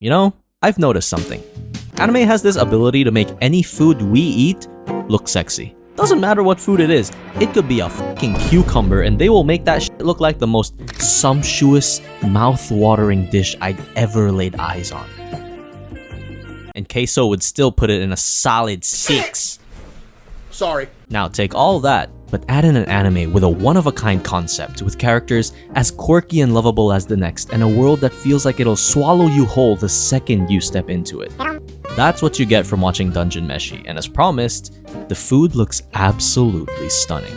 You know, I've noticed something. Anime has this ability to make any food we eat look sexy. Doesn't matter what food it is. It could be a fucking cucumber and they will make that shit look like the most sumptuous, mouth-watering dish I'd ever laid eyes on. And Queso would still put it in a solid 6. Sorry. Now take all that, but add in an anime with a one-of-a-kind concept, with characters as quirky and lovable as the next, and a world that feels like it'll swallow you whole the second you step into it. That's what you get from watching Dungeon Meshi, and as promised, the food looks absolutely stunning.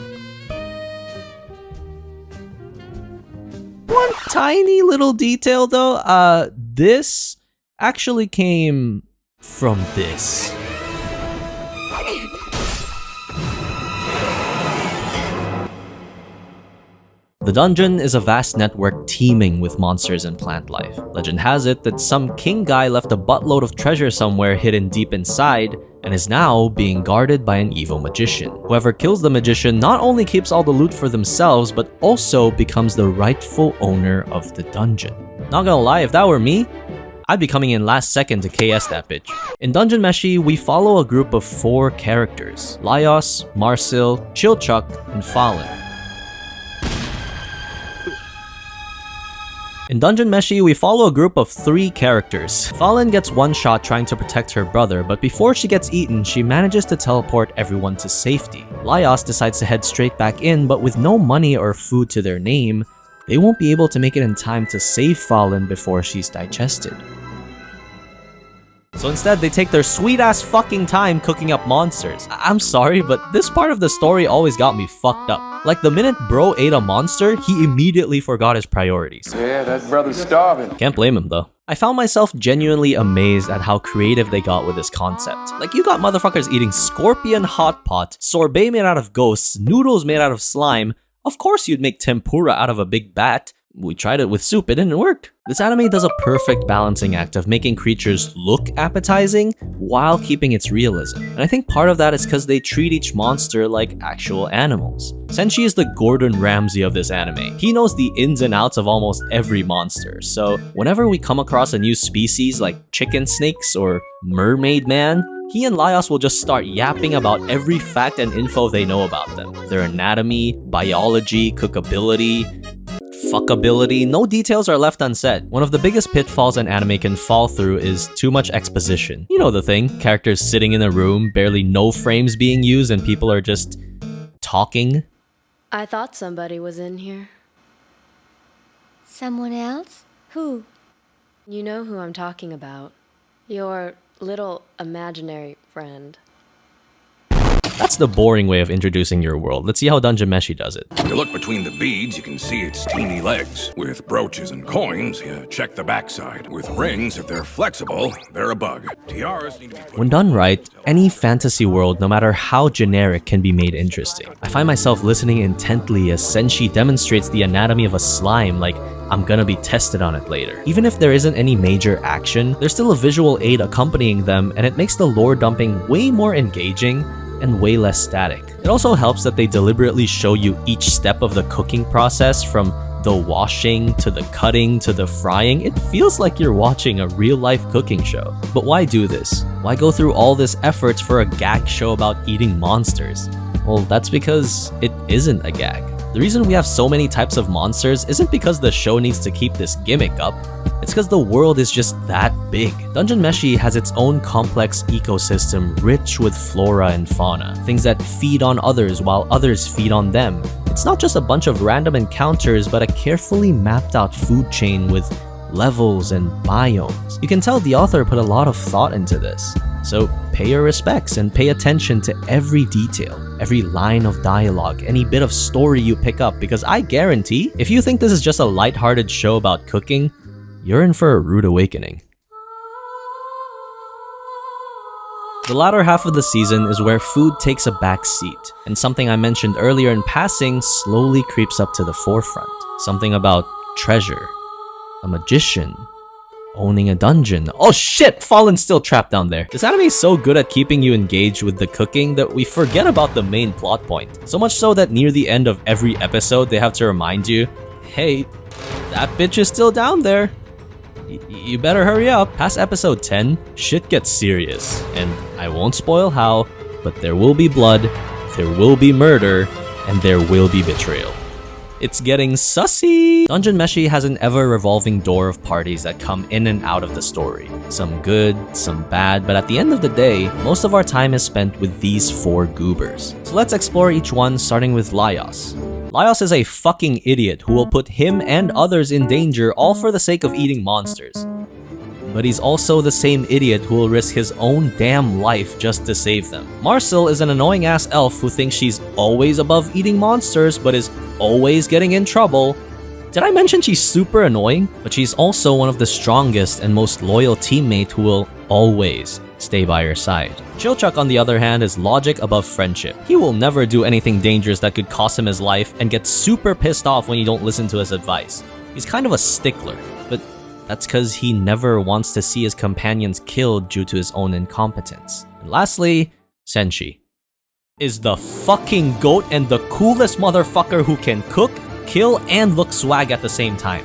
One tiny little detail though, this actually came from this. The dungeon is a vast network teeming with monsters and plant life. Legend has it that some king guy left a buttload of treasure somewhere hidden deep inside and is now being guarded by an evil magician. Whoever kills the magician not only keeps all the loot for themselves, but also becomes the rightful owner of the dungeon. Not gonna lie, if that were me, I'd be coming in last second to KS that bitch. In Dungeon Meshi, we follow a group of 4 characters: Laios, Marcille, Chilchuck, and Falin. In Dungeon Meshi, we follow a group of 3 characters. Falin gets one shot trying to protect her brother, but before she gets eaten, she manages to teleport everyone to safety. Laios decides to head straight back in, but with no money or food to their name, they won't be able to make it in time to save Falin before she's digested. So instead, they take their sweet-ass fucking time cooking up monsters. I'm sorry, but this part of the story always got me fucked up. Like, the minute bro ate a monster, he immediately forgot his priorities. Yeah, that brother's starving. Can't blame him though. I found myself genuinely amazed at how creative they got with this concept. Like, you got motherfuckers eating scorpion hot pot, sorbet made out of ghosts, noodles made out of slime. Of course you'd make tempura out of a big bat. We tried it with soup, it didn't work. This anime does a perfect balancing act of making creatures look appetizing while keeping its realism. And I think part of that is because they treat each monster like actual animals. Senshi is the Gordon Ramsay of this anime. He knows the ins and outs of almost every monster, so whenever we come across a new species like chicken snakes or mermaid man, he and Laios will just start yapping about every fact and info they know about them. Their anatomy, biology, cookability, fuckability, no details are left unsaid. One of the biggest pitfalls an anime can fall through is too much exposition. You know the thing, characters sitting in a room, barely no frames being used, and people are just talking. I thought somebody was in here. Someone else? Who? You know who I'm talking about. Your little imaginary friend. That's the boring way of introducing your world. Let's see how Dungeon Meshi does it. You look between the beads, you can see its teeny legs. With brooches and coins, you check the backside. With rings, if they're flexible, they're a bug. Tiaras need to be put... When done right, any fantasy world, no matter how generic, can be made interesting. I find myself listening intently as Senshi demonstrates the anatomy of a slime like I'm gonna be tested on it later. Even if there isn't any major action, there's still a visual aid accompanying them, and it makes the lore dumping way more engaging and way less static. It also helps that they deliberately show you each step of the cooking process, from the washing to the cutting to the frying. It feels like you're watching a real-life cooking show. But why do this? Why go through all this effort for a gag show about eating monsters? Well, that's because it isn't a gag. The reason we have so many types of monsters isn't because the show needs to keep this gimmick up. It's because the world is just that big. Dungeon Meshi has its own complex ecosystem rich with flora and fauna, things that feed on others while others feed on them. It's not just a bunch of random encounters, but a carefully mapped out food chain with levels and biomes. You can tell the author put a lot of thought into this. So pay your respects and pay attention to every detail, every line of dialogue, any bit of story you pick up, because I guarantee, if you think this is just a lighthearted show about cooking, you're in for a rude awakening. The latter half of the season is where food takes a back seat, and something I mentioned earlier in passing slowly creeps up to the forefront. Something about treasure, a magician, owning a dungeon. Oh shit, Falin's still trapped down there. This anime is so good at keeping you engaged with the cooking that we forget about the main plot point. So much so that near the end of every episode, they have to remind you, hey, that bitch is still down there. you better hurry up. Past episode 10, shit gets serious. And I won't spoil how, but there will be blood, there will be murder, and there will be betrayal. It's getting sussy! Dungeon Meshi has an ever-revolving door of parties that come in and out of the story. Some good, some bad, but at the end of the day, most of our time is spent with these 4 goobers. So let's explore each one, starting with Laios. Laios is a fucking idiot who will put him and others in danger all for the sake of eating monsters. But he's also the same idiot who will risk his own damn life just to save them. Marcille is an annoying-ass elf who thinks she's always above eating monsters but is always getting in trouble. Did I mention she's super annoying? But she's also one of the strongest and most loyal teammate who will always stay by your side. Chilchuck, on the other hand, is logic above friendship. He will never do anything dangerous that could cost him his life and gets super pissed off when you don't listen to his advice. He's kind of a stickler, but that's because he never wants to see his companions killed due to his own incompetence. And lastly, Senshi is the fucking goat and the coolest motherfucker who can cook, kill, and look swag at the same time.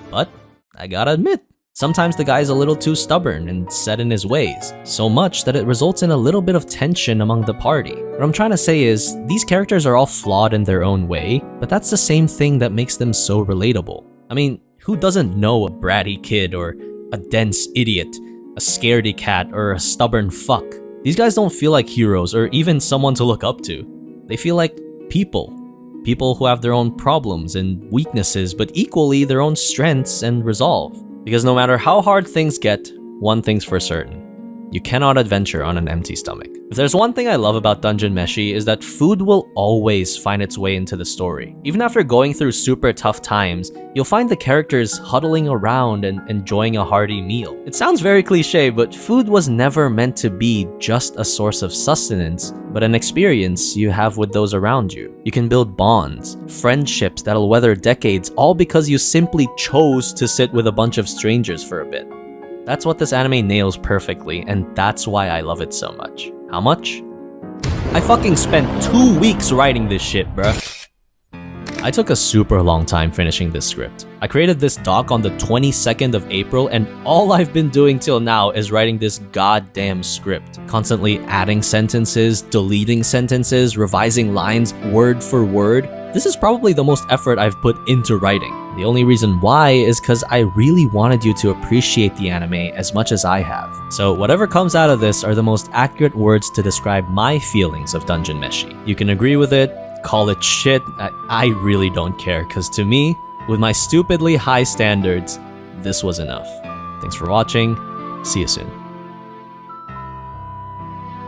But I gotta admit, sometimes the guy's a little too stubborn and set in his ways, so much that it results in a little bit of tension among the party. What I'm trying to say is, these characters are all flawed in their own way, but that's the same thing that makes them so relatable. I mean, who doesn't know a bratty kid or a dense idiot, a scaredy cat, or a stubborn fuck? These guys don't feel like heroes or even someone to look up to. They feel like people. People who have their own problems and weaknesses, but equally their own strengths and resolve. Because no matter how hard things get, one thing's for certain. You cannot adventure on an empty stomach. If there's one thing I love about Dungeon Meshi is that food will always find its way into the story. Even after going through super tough times, you'll find the characters huddling around and enjoying a hearty meal. It sounds very cliche, but food was never meant to be just a source of sustenance, but an experience you have with those around you. You can build bonds, friendships that'll weather decades, all because you simply chose to sit with a bunch of strangers for a bit. That's what this anime nails perfectly, and that's why I love it so much. How much? I fucking spent 2 weeks writing this shit, bruh. I took a super long time finishing this script. I created this doc on the 22nd of April, and all I've been doing till now is writing this goddamn script. Constantly adding sentences, deleting sentences, revising lines word for word. This is probably the most effort I've put into writing. The only reason why is because I really wanted you to appreciate the anime as much as I have. So whatever comes out of this are the most accurate words to describe my feelings of Dungeon Meshi. You can agree with it, call it shit, I really don't care, because to me, with my stupidly high standards, this was enough. Thanks for watching, see you soon.